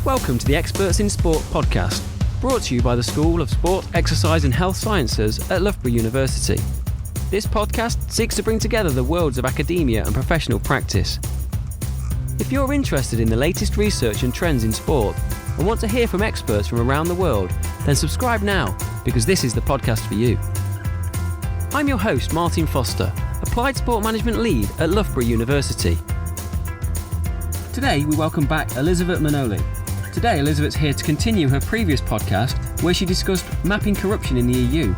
Welcome to the Experts in Sport podcast, brought to you by the School of Sport, Exercise and Health Sciences at Loughborough University. This podcast seeks to bring together the worlds of academia and professional practice. If you're interested in the latest research and trends in sport and want to hear from experts from around the world, then subscribe now, because this is the podcast for you. I'm your host, Martin Foster, Applied Sport Management Lead at Loughborough University. Today we welcome back Elisavet Manoli. Today Elisavet's here to continue her previous podcast where she discussed mapping corruption in the EU.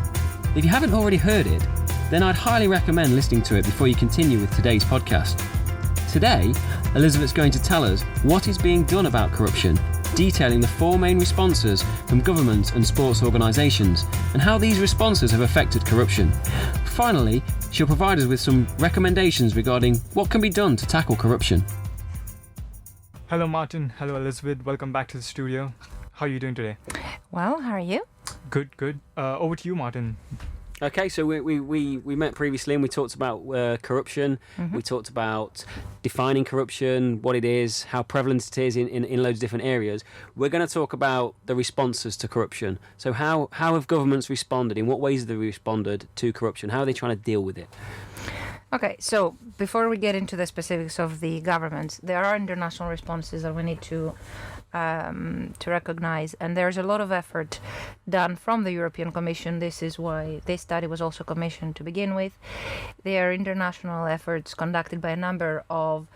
If you haven't already heard it, then I'd highly recommend listening to it before you continue with today's podcast. Today, Elisavet's going to tell us what is being done about corruption, detailing the four main responses from governments and sports organisations and how these responses have affected corruption. Finally, she'll provide us with some recommendations regarding what can be done to tackle corruption. Hello Martin, hello Elizabeth, welcome back to the studio. How are you doing today? Well, how are you? Good. Over to you, Martin. Okay, so we met previously and we talked about corruption. Mm-hmm. We talked about defining corruption, what it is, how prevalent it is in loads of different areas. We're going to talk about the responses to corruption. So how have governments responded? In what ways have they responded to corruption? How are they trying to deal with it? Okay, so before we get into the specifics of the governments, there are international responses that we need to recognize, and there's a lot of effort done from the European Commission. This is why this study was also commissioned to begin with. There are international efforts conducted by a number of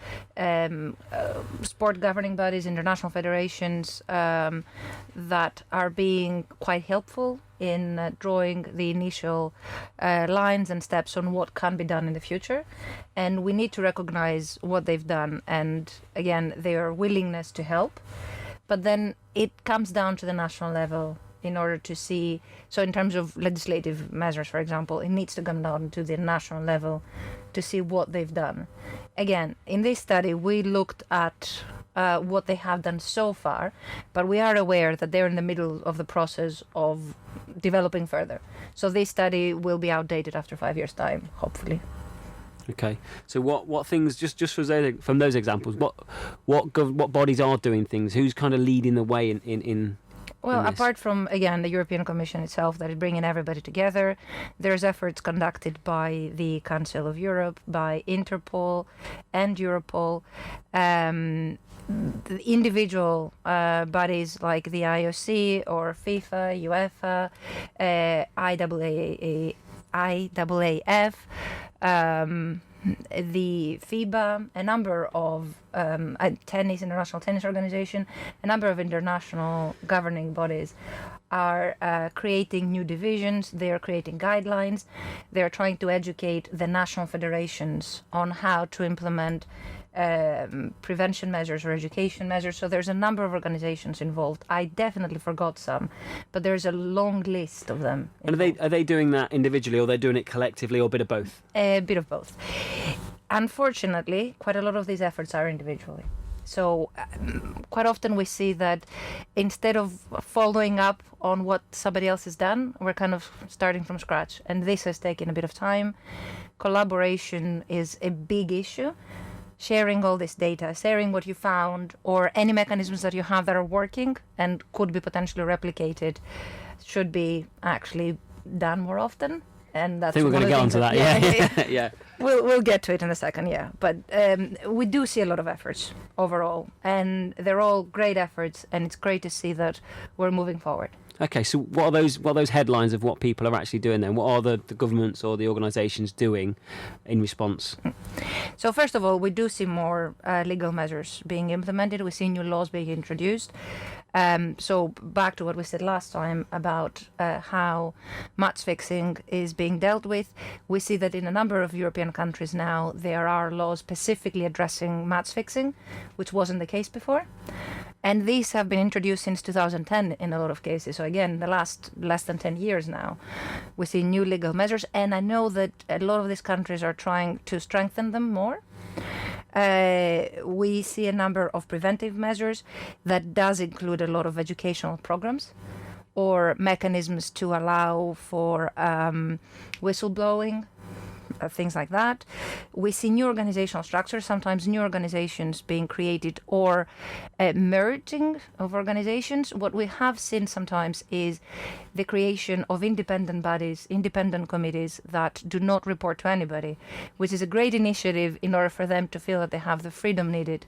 sport governing bodies, international federations that are being quite helpful in drawing the initial lines and steps on what can be done in the future. And we need to recognize what they've done and, again, their willingness to help. But then it comes down to the national level in order to see, so in terms of legislative measures, for example, it needs to come down to the national level to see what they've done. Again, in this study, we looked at what they have done so far, but we are aware that they're in the middle of the process of developing further. So this study will be outdated after 5 years' time, hopefully. Okay, so what things, just from those examples, what bodies are doing things? Who's kind of leading the way in Well, in this? apart from, again, the European Commission itself that is bringing everybody together, there's efforts conducted by the Council of Europe, by Interpol and Europol, the individual bodies like the IOC or FIFA, UEFA, IAAF, the FIBA, a number of International Tennis Organization, a number of international governing bodies are creating new divisions. They are creating guidelines. They are trying to educate the national federations on how to implement prevention measures or education measures. So there's a number of organizations involved. I definitely forgot some, but there's a long list of them. And are they doing that individually, or they're doing it collectively, or a bit of both? A bit of both. Unfortunately, quite a lot of these efforts are individually. So quite often we see that instead of following up on what somebody else has done, we're kind of starting from scratch. And this has taken a bit of time. Collaboration is a big issue. Sharing all this data, sharing what you found, or any mechanisms that you have that are working and could be potentially replicated, should be actually done more often. And that's I think we're going to get onto that. Yeah. We'll get to it in a second, yeah. But we do see a lot of efforts overall, and they're all great efforts, and it's great to see that we're moving forward. Okay, so what are those headlines of what people are actually doing then? What are the governments or the organisations doing in response? So first of all, we do see more legal measures being implemented. We see new laws being introduced. So back to what we said last time about how match fixing is being dealt with, we see that in a number of European countries now there are laws specifically addressing match fixing, which wasn't the case before. And these have been introduced since 2010 in a lot of cases. So again, the last less than 10 years now, we see new legal measures. And I know that a lot of these countries are trying to strengthen them more. We see a number of preventive measures that does include a lot of educational programs or mechanisms to allow for whistleblowing things like that. We see new organizational structures, sometimes new organizations being created or merging of organizations. What we have seen sometimes is the creation of independent bodies, independent committees that do not report to anybody, which is a great initiative in order for them to feel that they have the freedom needed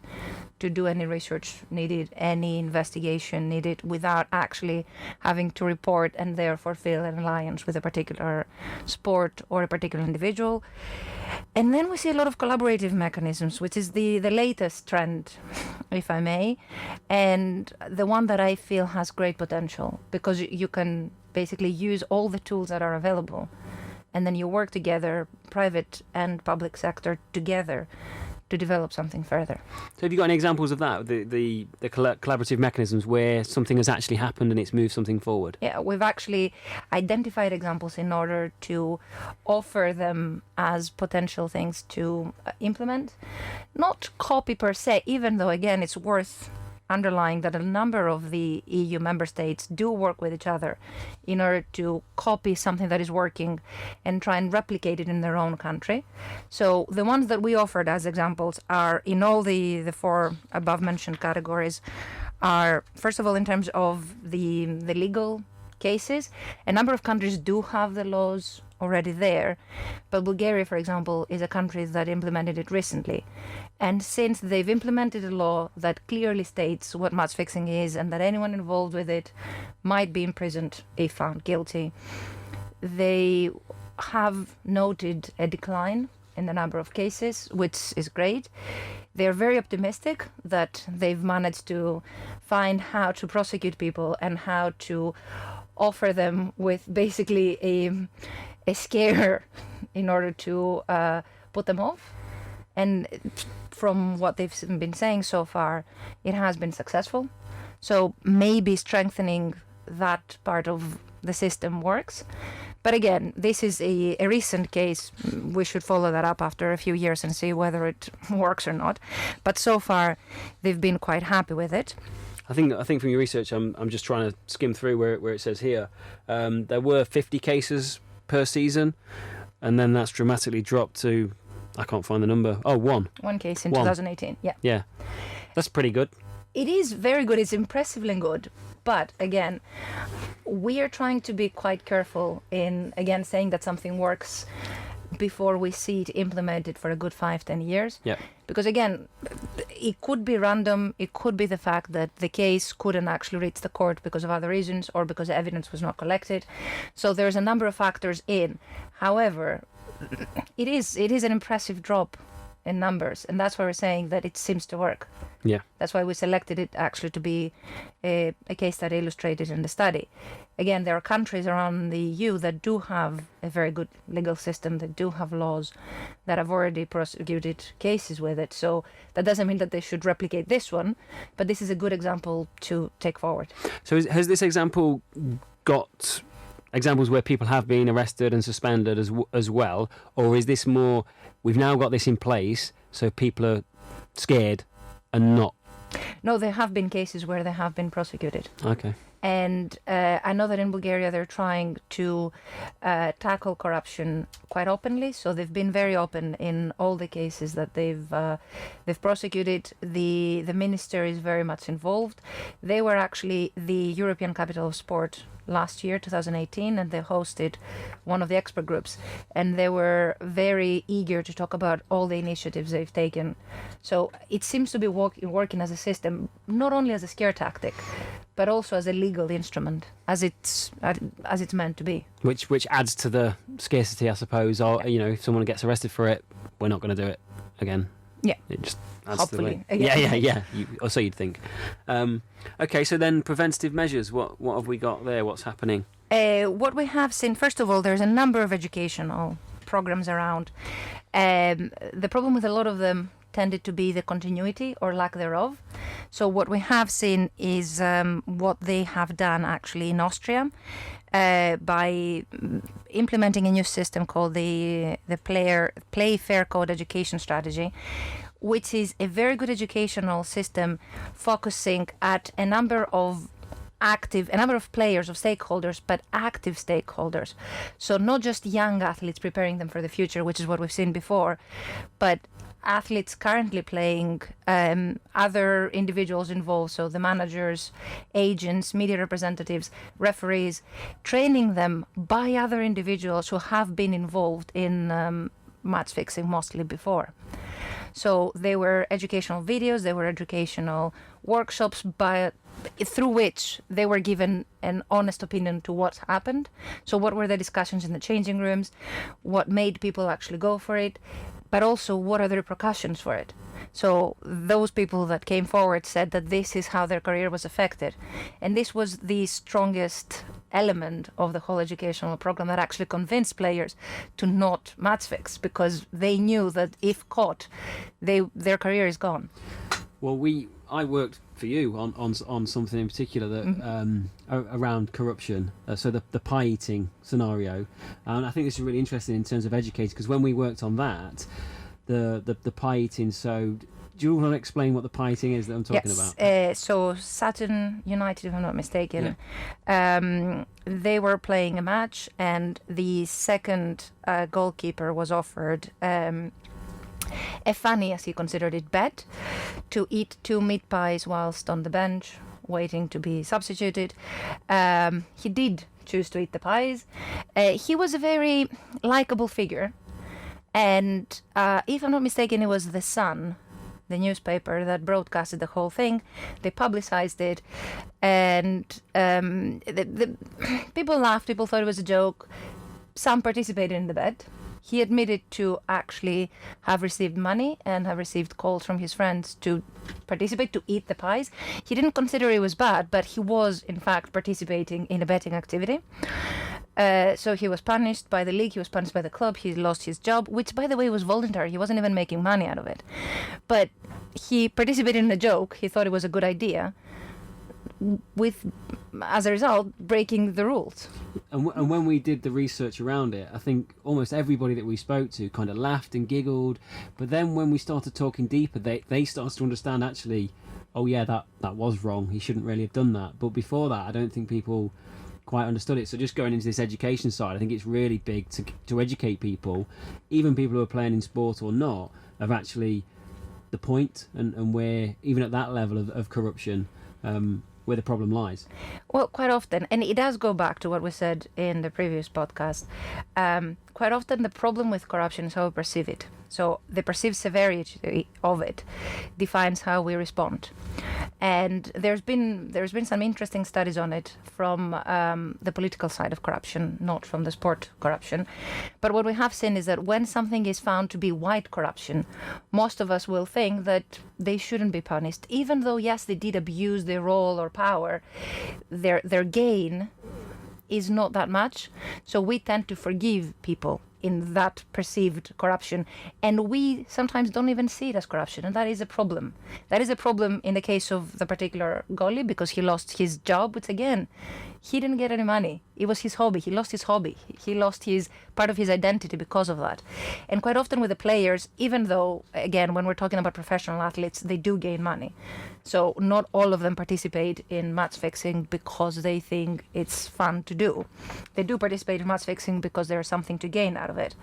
to do any research needed, any investigation needed, without actually having to report and therefore feel an alliance with a particular sport or a particular individual. And then we see a lot of collaborative mechanisms, which is the latest trend, if I may, and the one that I feel has great potential, because you can basically use all the tools that are available, and then you work together, private and public sector together, to develop something further. So have you got any examples of that, the collaborative mechanisms where something has actually happened and it's moved something forward? Yeah, we've actually identified examples in order to offer them as potential things to implement. Not copy per se, even though, again, it's worth underlying that a number of the EU member states do work with each other in order to copy something that is working and try and replicate it in their own country. So the ones that we offered as examples are in all the four above mentioned categories are, first of all, in terms of the legal cases, a number of countries do have the laws already there, but Bulgaria, for example, is a country that implemented it recently. And since they've implemented a law that clearly states what match fixing is and that anyone involved with it might be imprisoned if found guilty, they have noted a decline in the number of cases, which is great. They're very optimistic that they've managed to find how to prosecute people and how to offer them with basically a scare in order to put them off. And from what they've been saying so far, it has been successful. So maybe strengthening that part of the system works. But again, this is a recent case. We should follow that up after a few years and see whether it works or not. But so far, they've been quite happy with it. I think from your research, I'm just trying to skim through where it says here. There were 50 cases per season, and then that's dramatically dropped to, I can't find the number. Oh, one. One case in 2018, yeah. Yeah, that's pretty good. It is very good. It's impressively good. But again, we are trying to be quite careful in, again, saying that something works before we see it implemented for a good 5-10 years. Yeah. Because again, it could be random. It could be the fact that the case couldn't actually reach the court because of other reasons or because evidence was not collected. So there's a number of factors in. However, it is an impressive drop in numbers, and that's why we're saying that it seems to work. Yeah. That's why we selected it actually to be a case study illustrated in the study. Again, there are countries around the EU that do have a very good legal system, that do have laws, that have already prosecuted cases with it. So that doesn't mean that they should replicate this one, but this is a good example to take forward. So has this example got examples where people have been arrested and suspended as well, or is this more, we've now got this in place, so people are scared and not? No, there have been cases where they have been prosecuted. Okay. And I know that in Bulgaria they're trying to tackle corruption quite openly. So they've been very open in all the cases that they've prosecuted. The minister is very much involved. They were actually the European Capital of Sport last year, 2018, and they hosted one of the expert groups, and they were very eager to talk about all the initiatives they've taken. So it seems to be working as a system, not only as a scare tactic, but also as a legal instrument, as it's meant to be. Which adds to the scarcity, I suppose. Or if someone gets arrested for it, we're not going to do it again. Yeah. It just adds hopefully. To the way. Yeah. Or so you'd think. Okay, so then preventative measures. What have we got there? What's happening? What we have seen, first of all, there's a number of educational programs around. The problem with a lot of them tended to be the continuity or lack thereof. So what we have seen is what they have done actually in Austria by implementing a new system called the Play Fair Code Education Strategy, which is a very good educational system focusing at a number of a number of players, of stakeholders, but active stakeholders. So not just young athletes preparing them for the future, which is what we've seen before, but athletes currently playing, other individuals involved, so the managers, agents, media representatives, referees, training them by other individuals who have been involved in match fixing mostly before. So they were educational videos, they were educational workshops through which they were given an honest opinion to what happened. So what were the discussions in the changing rooms, what made people actually go for it, but also what are the repercussions for it. So those people that came forward said that this is how their career was affected. And this was the strongest element of the whole educational program that actually convinced players to not match fix, because they knew that if caught, their career is gone. Well, I worked for you on something in particular that around corruption. So the pie eating scenario, and I think this is really interesting in terms of educating, because when we worked on that, the pie eating. So do you want to explain what the pie eating is that I'm talking about? So Sutton United, if I'm not mistaken, they were playing a match, and the second goalkeeper was offered a funny, as he considered it, bet to eat 2 meat pies whilst on the bench waiting to be substituted. He did choose to eat the pies. He was a very likable figure, and if I'm not mistaken, it was The Sun, the newspaper, that broadcasted the whole thing. They publicized it, and the people laughed, people thought it was a joke. Some participated in the bet. He admitted to actually have received money and have received calls from his friends to participate, to eat the pies. He didn't consider it was bad, but he was in fact participating in a betting activity. So he was punished by the league, he was punished by the club, he lost his job, which by the way was voluntary, he wasn't even making money out of it. But he participated in a joke, he thought it was a good idea, with, as a result, breaking the rules. And when we did the research around it, I think almost everybody that we spoke to kind of laughed and giggled. But then when we started talking deeper, they started to understand, actually, oh yeah, that was wrong. He shouldn't really have done that. But before that, I don't think people quite understood it. So just going into this education side, I think it's really big to educate people, even people who are playing in sport or not, of actually the point and where, even at that level of corruption, where the problem lies. Well, quite often, and it does go back to what we said in the previous podcast, quite often the problem with corruption is how we perceive it. So the perceived severity of it defines how we respond. And there's been some interesting studies on it from the political side of corruption, not from the sport corruption. But what we have seen is that when something is found to be white corruption, most of us will think that they shouldn't be punished, even though, yes, they did abuse their role or power. Their gain is not that much. So we tend to forgive people in that perceived corruption, and we sometimes don't even see it as corruption, and that is a problem. That is a problem in the case of the particular goalie, because he lost his job, which again, he didn't get any money. It was his hobby. He lost his hobby. He lost his part of his identity because of that. And quite often with the players, even though, again, when we're talking about professional athletes, they do gain money. So not all of them participate in match fixing because they think it's fun to do. They do participate in match fixing because there's something to gain out of it.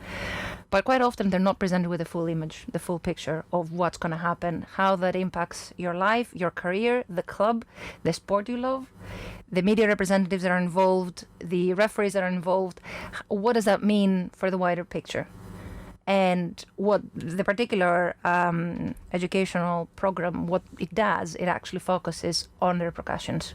But quite often they're not presented with the full image, the full picture of what's going to happen, how that impacts your life, your career, the club, the sport you love, the media representatives that are involved, the referees that are involved. What does that mean for the wider picture? And what the particular educational program, what it does, it actually focuses on the repercussions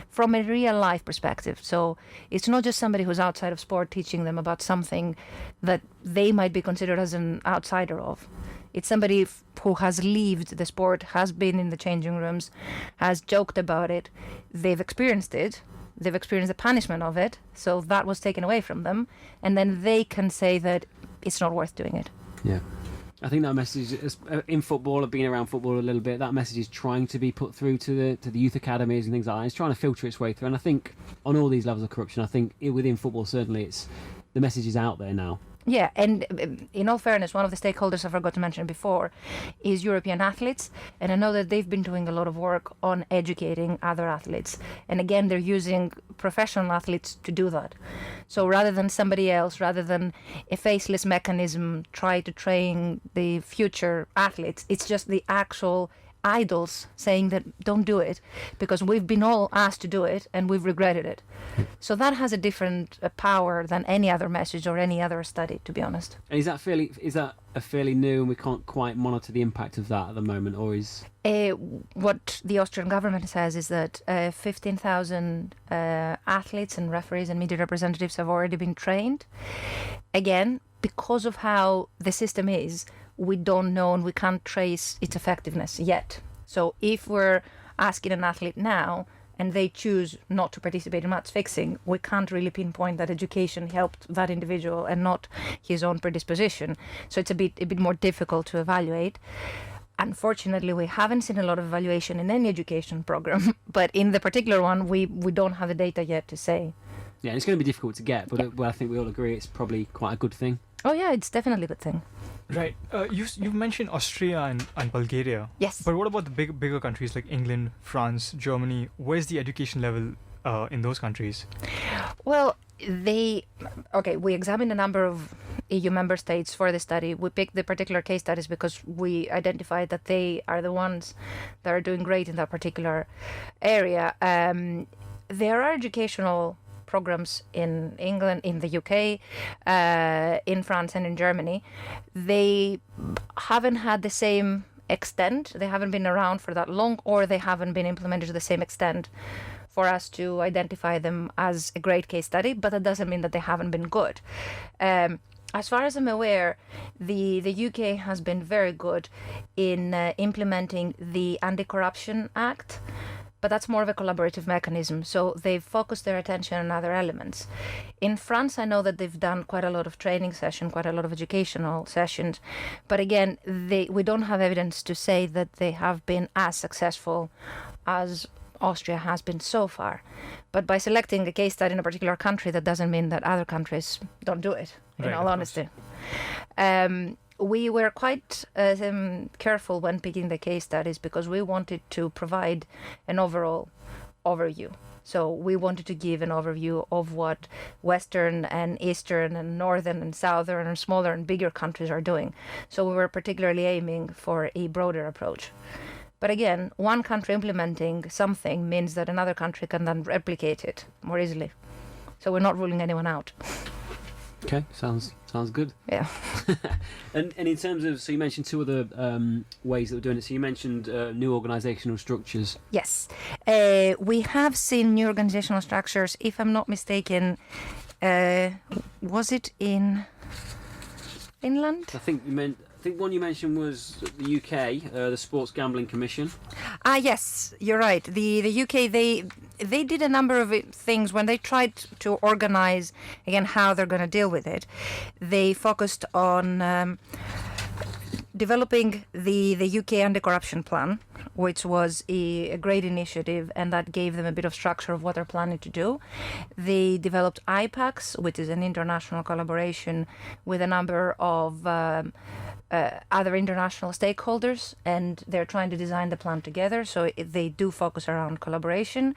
from a real life perspective. So it's not just somebody who's outside of sport teaching them about something that they might be considered as an outsider of. It's somebody who has lived the sport, has been in the changing rooms, has joked about it. They've experienced it. They've experienced the punishment of it. So that was taken away from them. And then they can say that it's not worth doing it. Yeah. I think that message is, in football, being around football a little bit, that message is trying to be put through to the youth academies and things like that. It's trying to filter its way through. And I think on all these levels of corruption, I think within football, certainly, the message is out there now. Yeah, and in all fairness, one of the stakeholders I forgot to mention before is European athletes, and I know that they've been doing a lot of work on educating other athletes. And again, they're using professional athletes to do that. So rather than somebody else, rather than a faceless mechanism try to train the future athletes, it's just the actual idols saying that don't do it because we've been all asked to do it and we've regretted it. So that has a different power than any other message or any other study, to be honest. And is that a fairly new, and we can't quite monitor the impact of that at the moment, or is what the Austrian government says is that 15,000 athletes and referees and media representatives have already been trained. Again, because of how the system is, we don't know and we can't trace its effectiveness yet. So if we're asking an athlete now and they choose not to participate in match fixing, we can't really pinpoint that education helped that individual and not his own predisposition. So it's a bit more difficult to evaluate. Unfortunately, we haven't seen a lot of evaluation in any education program, but in the particular one, we don't have the data yet to say. Yeah, it's going to be difficult to get, but I think we all agree it's probably quite a good thing. Oh yeah, it's definitely a good thing. Right. You've mentioned Austria and Bulgaria. Yes. But what about the bigger countries like England, France, Germany? Where's the education level in those countries? Well, we examined a number of EU member states for the study. We picked the particular case studies because we identified that they are the ones that are doing great in that particular area. There are educational programs in England, in the UK, in France and in Germany. They haven't had the same extent, they haven't been around for that long, or they haven't been implemented to the same extent for us to identify them as a great case study, but that doesn't mean that they haven't been good. As far as I'm aware, the UK has been very good in implementing the Anti-Corruption Act, but that's more of a collaborative mechanism. So they've focused their attention on other elements. In France, I know that they've done quite a lot of training sessions, quite a lot of educational sessions. But again, we don't have evidence to say that they have been as successful as Austria has been so far. But by selecting a case study in a particular country, that doesn't mean that other countries don't do it, in all honesty. We were quite careful when picking the case studies because we wanted to provide an overall overview. So we wanted to give an overview of what Western and Eastern and Northern and Southern and smaller and bigger countries are doing. So we were particularly aiming for a broader approach. But again, one country implementing something means that another country can then replicate it more easily. So we're not ruling anyone out. Okay, sounds good. Yeah. And in terms of, so you mentioned two other ways that we're doing it. So you mentioned new organisational structures. Yes. We have seen new organisational structures. If I'm not mistaken, was it in Finland? I think one you mentioned was the UK, the Sports Gambling Commission. Yes, you're right. The UK, they did a number of things when they tried to organize, again, how they're going to deal with it. They focused on developing the UK anti-corruption plan, which was a great initiative, and that gave them a bit of structure of what they're planning to do. They developed IPACs, which is an international collaboration with a number of other international stakeholders, and they're trying to design the plan together, so they do focus around collaboration.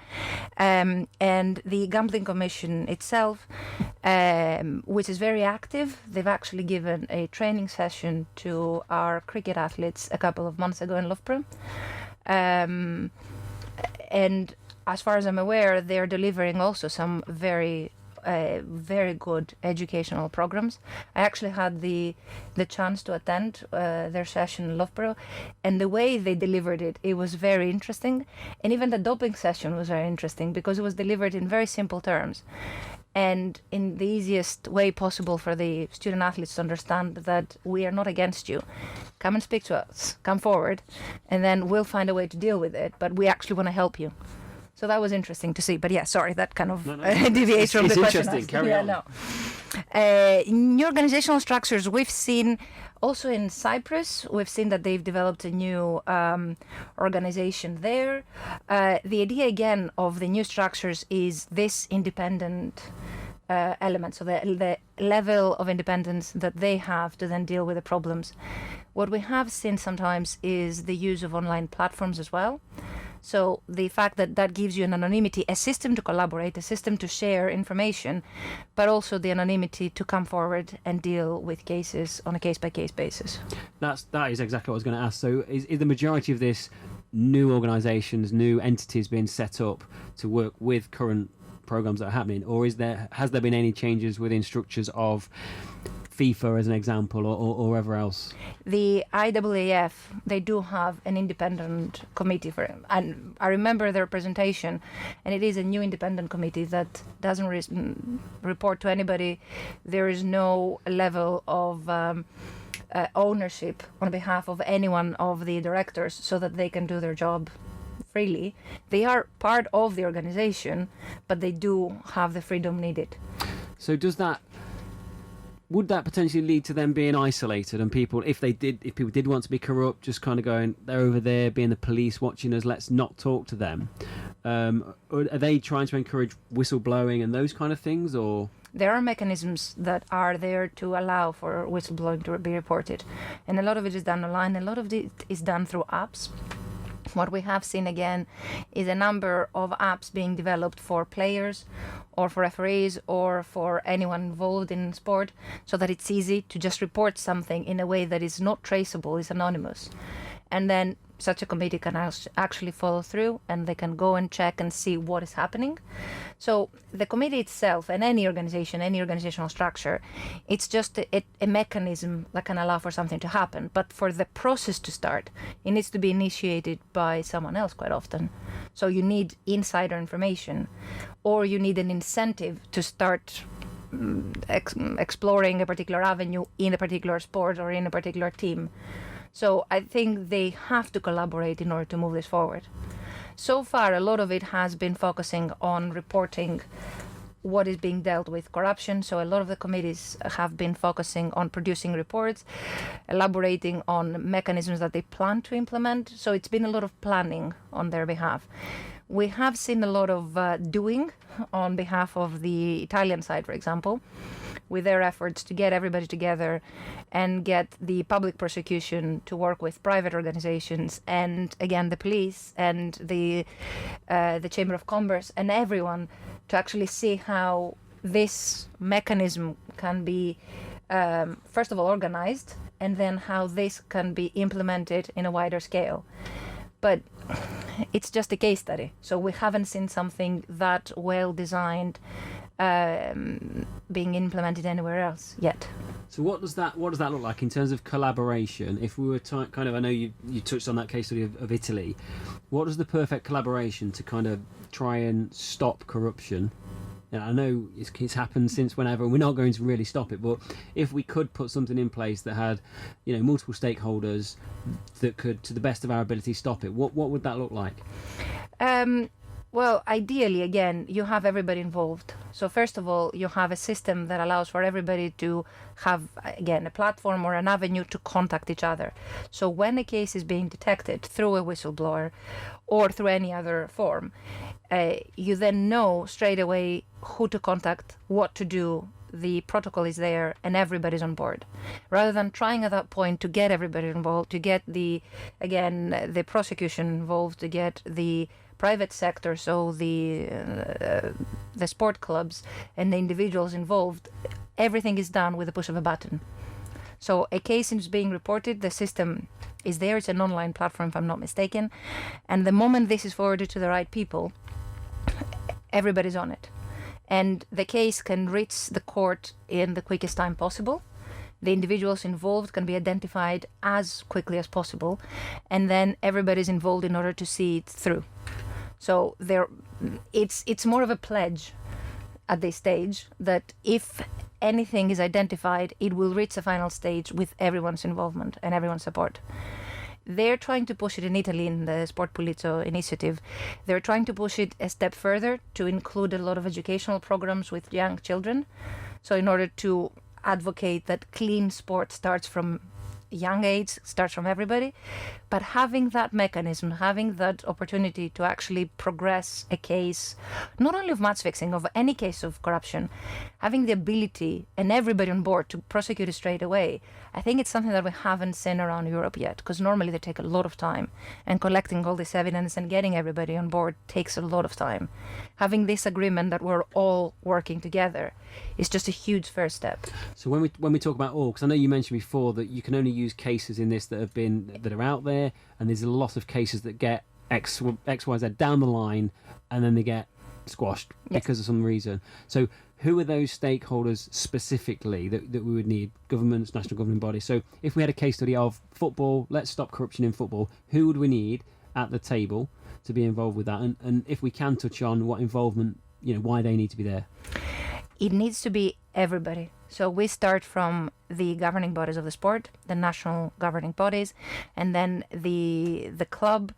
And the Gambling Commission itself, which is very active, they've actually given a training session to our cricket athletes a couple of months ago in Loughborough. And as far as I'm aware, they're delivering also some very good educational programs. I actually had the chance to attend their session in Loughborough, and the way they delivered it was very interesting. And even the doping session was very interesting because it was delivered in very simple terms and in the easiest way possible for the student athletes to understand that we are not against you. Come and speak to us, come forward, and then we'll find a way to deal with it, but we actually want to help you. So that was interesting to see. But yeah, sorry, that kind of deviates from the question. It's interesting. Carry on. No. New organizational structures, we've seen also in Cyprus, we've seen that they've developed a new organization there. The idea, again, of the new structures is this independent elements, so the level of independence that they have to then deal with the problems. What we have seen sometimes is the use of online platforms as well. So the fact that that gives you an anonymity, a system to collaborate, a system to share information, but also the anonymity to come forward and deal with cases on a case-by-case basis. That is exactly what I was going to ask. So is the majority of this new organisations, new entities being set up to work with current programmes that are happening, or has there been any changes within structures of FIFA as an example, or wherever else? The IAAF, they do have an independent committee for it. And I remember their presentation, and it is a new independent committee that doesn't report to anybody. There is no level of ownership on behalf of any one of the directors so that they can do their job freely. They are part of the organization, but they do have the freedom needed. So would that potentially lead to them being isolated, and people, if people did want to be corrupt, just kind of going, they're over there being the police watching us, let's not talk to them? Or are they trying to encourage whistleblowing and those kind of things, or? There are mechanisms that are there to allow for whistleblowing to be reported, and a lot of it is done online, a lot of it is done through apps. What we have seen again is a number of apps being developed for players or for referees or for anyone involved in sport, so that it's easy to just report something in a way that is not traceable, is anonymous. And then such a committee can actually follow through, and they can go and check and see what is happening. So the committee itself, and any organization, any organizational structure, it's just a mechanism that can allow for something to happen. But for the process to start, it needs to be initiated by someone else quite often. So you need insider information, or you need an incentive to start exploring a particular avenue in a particular sport or in a particular team. So I think they have to collaborate in order to move this forward. So far, a lot of it has been focusing on reporting what is being dealt with corruption. So a lot of the committees have been focusing on producing reports, elaborating on mechanisms that they plan to implement. So it's been a lot of planning on their behalf. We have seen a lot of doing on behalf of the Italian side, for example, with their efforts to get everybody together and get the public prosecution to work with private organizations and, again, the police and the Chamber of Commerce and everyone to actually see how this mechanism can be, first of all, organized, and then how this can be implemented in a wider scale. But it's just a case study, so we haven't seen something that well designed being implemented anywhere else yet. So what does that look like in terms of collaboration? If we were I know you touched on that case study of Italy. What is the perfect collaboration to kind of try and stop corruption? And I know it's happened since whenever, and we're not going to really stop it, but if we could put something in place that had, multiple stakeholders that could, to the best of our ability, stop it, what would that look like? Well, ideally, again, you have everybody involved. So first of all, you have a system that allows for everybody to have, again, a platform or an avenue to contact each other. So when a case is being detected through a whistleblower or through any other form, you then know straight away who to contact, what to do. The protocol is there and everybody's on board, rather than trying at that point to get everybody involved, to get the prosecution involved, to get the private sector, so the sport clubs and the individuals involved. Everything is done with the push of a button. So a case is being reported, the system is there, it's an online platform if I'm not mistaken, and the moment this is forwarded to the right people, everybody's on it. And the case can reach the court in the quickest time possible. The individuals involved can be identified as quickly as possible, and then everybody's involved in order to see it through. So it's more of a pledge at this stage that if anything is identified, it will reach the final stage with everyone's involvement and everyone's support. They're trying to push it in Italy in the Sport Pulito initiative. They're trying to push it a step further to include a lot of educational programs with young children. So in order to advocate that clean sport starts from young age, starts from everybody. But having that mechanism, having that opportunity to actually progress a case, not only of match fixing, of any case of corruption, having the ability and everybody on board to prosecute it straight away, I think it's something that we haven't seen around Europe yet, because normally they take a lot of time, and collecting all this evidence and getting everybody on board takes a lot of time. Having this agreement that we're all working together is just a huge first step. So when we talk about all, because I know you mentioned before that you can only use cases in this that are out there, and there's a lot of cases that get X, Y, Z down the line, and then they get squashed because of some reason. So who are those stakeholders specifically that we would need? Governments, national governing bodies. So if we had a case study of football, let's stop corruption in football, who would we need at the table to be involved with that? And if we can touch on what involvement, why they need to be there. It needs to be everybody. So we start from the governing bodies of the sport, the national governing bodies, and then the club,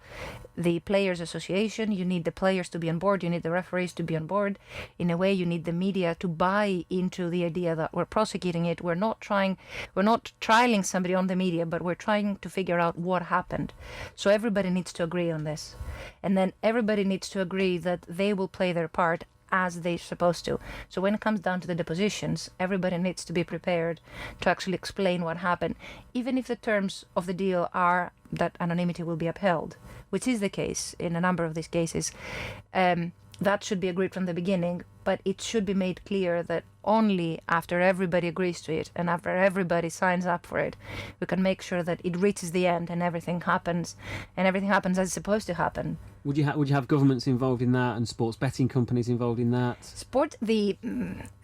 the players association. You need the players to be on board, you need the referees to be on board. In a way, you need the media to buy into the idea that we're prosecuting it. We're not trialing somebody on the media, but we're trying to figure out what happened. So everybody needs to agree on this. And then everybody needs to agree that they will play their part as they're supposed to. So when it comes down to the depositions, everybody needs to be prepared to actually explain what happened, even if the terms of the deal are that anonymity will be upheld, which is the case in a number of these cases. That should be agreed from the beginning, but it should be made clear that only after everybody agrees to it and after everybody signs up for it, we can make sure that it reaches the end and everything happens as it's supposed to happen. Would you have governments involved in that and sports betting companies involved in that? The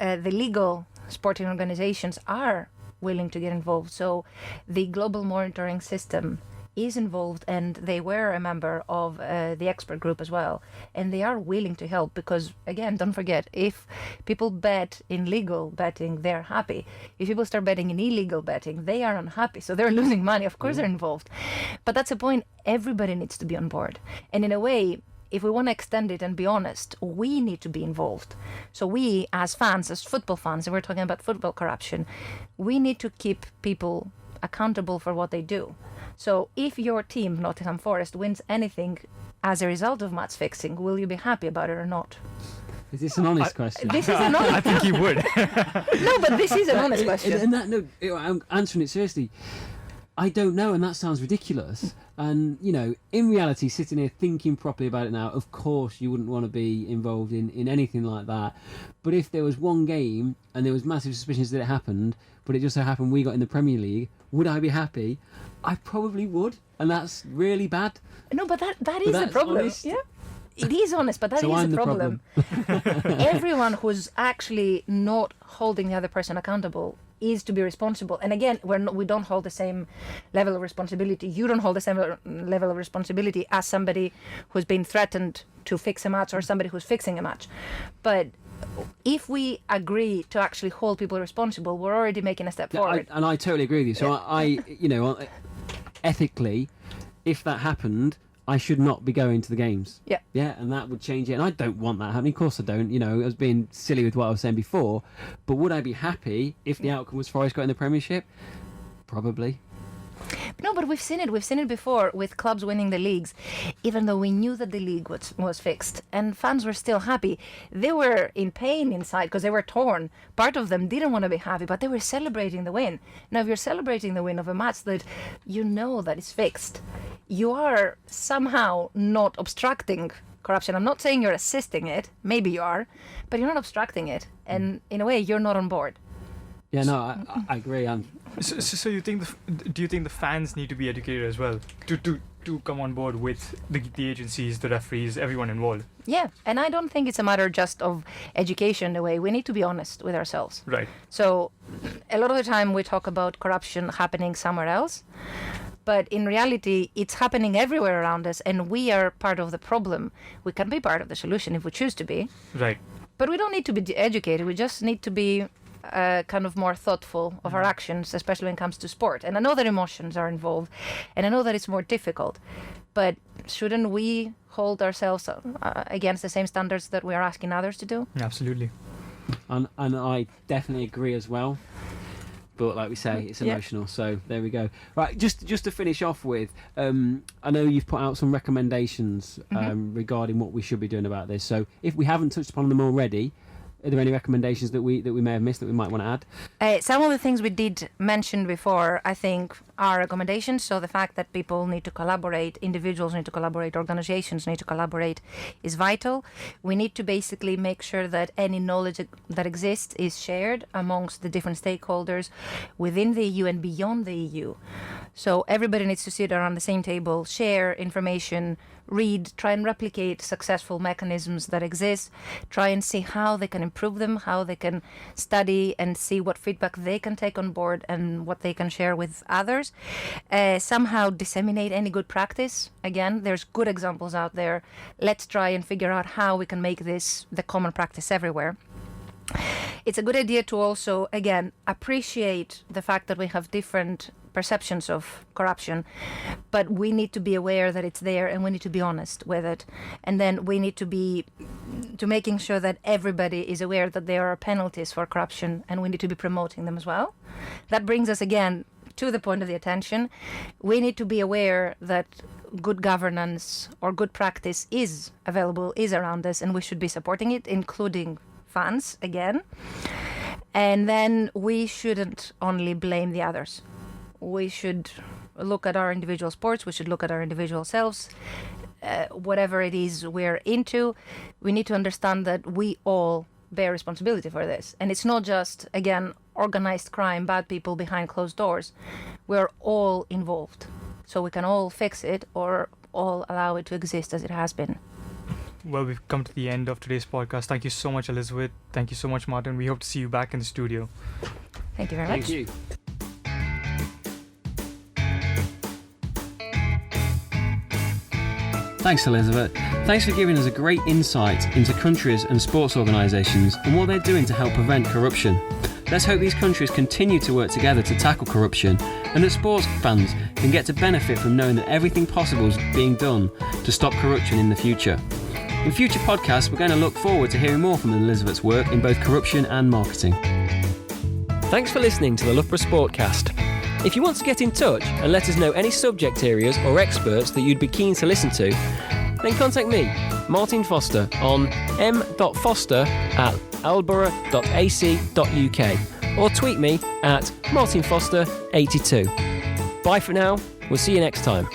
legal sporting organizations are willing to get involved. So the global monitoring system is involved, and they were a member of the expert group as well, and they are willing to help, because again, don't forget, if people bet in legal betting, they're happy. If people start betting in illegal betting, they are unhappy, so they're losing money. Of course they're involved, but that's the point. Everybody needs to be on board, and in a way, if we want to extend it and be honest, we need to be involved. So we, as fans, as football fans, and we're talking about football corruption, we need to keep people accountable for what they do. So if your team, Nottingham Forest, wins anything as a result of match fixing, will you be happy about it or not? Is this an honest question? This is an honest. I think he would. No, but this is an honest question. I'm answering it seriously. I don't know, and that sounds ridiculous. And, in reality, sitting here thinking properly about it now, of course you wouldn't want to be involved in anything like that. But if there was one game and there was massive suspicions that it happened, but it just so happened we got in the Premier League, would I be happy? I probably would, and that's really bad. No, but that is the problem. Honest. Yeah. It is honest, but that is the problem. Everyone who's actually not holding the other person accountable is to be responsible. And again, we don't hold the same level of responsibility. You don't hold the same level of responsibility as somebody who's been threatened to fix a match or somebody who's fixing a match. But if we agree to actually hold people responsible, we're already making a step forward. And I totally agree with you. So I ethically, if that happened, I should not be going to the games. Yeah. Yeah, and that would change it. And I don't want that happening. Of course I don't. I was being silly with what I was saying before. But would I be happy if the outcome was Forest got in the Premiership? Probably. No, but we've seen it. We've seen it before with clubs winning the leagues, even though we knew that the league was fixed, and fans were still happy. They were in pain inside because they were torn. Part of them didn't want to be happy, but they were celebrating the win. Now, if you're celebrating the win of a match that you know that is fixed, you are somehow not obstructing corruption. I'm not saying you're assisting it. Maybe you are, but you're not obstructing it, and in a way, you're not on board. Yeah, no, I agree. So you think do you think the fans need to be educated as well to come on board with the agencies, the referees, everyone involved? Yeah, and I don't think it's a matter just of education in a way. We need to be honest with ourselves. Right. So a lot of the time we talk about corruption happening somewhere else, but in reality it's happening everywhere around us, and we are part of the problem. We can be part of the solution if we choose to be. Right. But we don't need to be educated. We just need to be kind of more thoughtful of our actions, especially when it comes to sport. And I know that emotions are involved, and I know that it's more difficult, but shouldn't we hold ourselves against the same standards that we are asking others to do? Absolutely. And I definitely agree as well. but like we say, it's emotional. So there we go. Right, just to finish off with, I know you've put out some recommendations regarding what we should be doing about this. So if we haven't touched upon them already, are there any recommendations that we may have missed that we might want to add? Some of the things we did mention before, I think, are recommendations. So the fact that people need to collaborate, individuals need to collaborate, organizations need to collaborate is vital. We need to basically make sure that any knowledge that exists is shared amongst the different stakeholders within the EU and beyond the EU. So everybody needs to sit around the same table, share information, read, try and replicate successful mechanisms that exist, try and see how they can improve them, how they can study and see what feedback they can take on board and what they can share with others. Somehow disseminate any good practice. Again, there's good examples out there. Let's try and figure out how we can make this the common practice everywhere. It's a good idea to also, again, appreciate the fact that we have different perceptions of corruption, but we need to be aware that it's there and we need to be honest with it. And then we need to be making sure that everybody is aware that there are penalties for corruption and we need to be promoting them as well. That brings us again to the point of the attention. We need to be aware that good governance or good practice is available, is around us, and we should be supporting it, including funds again. And then we shouldn't only blame the others. We should look at our individual sports, we should look at our individual selves, whatever it is we're into. We need to understand that we all bear responsibility for this. And it's not just, again, organized crime, bad people behind closed doors. We're all involved. So we can all fix it or all allow it to exist as it has been. Well, we've come to the end of today's podcast. Thank you so much, Elisavet. Thank you so much, Martin. We hope to see you back in the studio. Thank you very much. Thank you. Thanks, Elisavet. Thanks for giving us a great insight into countries and sports organisations and what they're doing to help prevent corruption. Let's hope these countries continue to work together to tackle corruption and that sports fans can get to benefit from knowing that everything possible is being done to stop corruption in the future. In future podcasts, we're going to look forward to hearing more from Elisavet's work in both corruption and marketing. Thanks for listening to the Loughborough Sportcast. If you want to get in touch and let us know any subject areas or experts that you'd be keen to listen to, then contact me, Martin Foster, on m.foster@loughborough.ac.uk or tweet me at martinfoster82. Bye for now, we'll see you next time.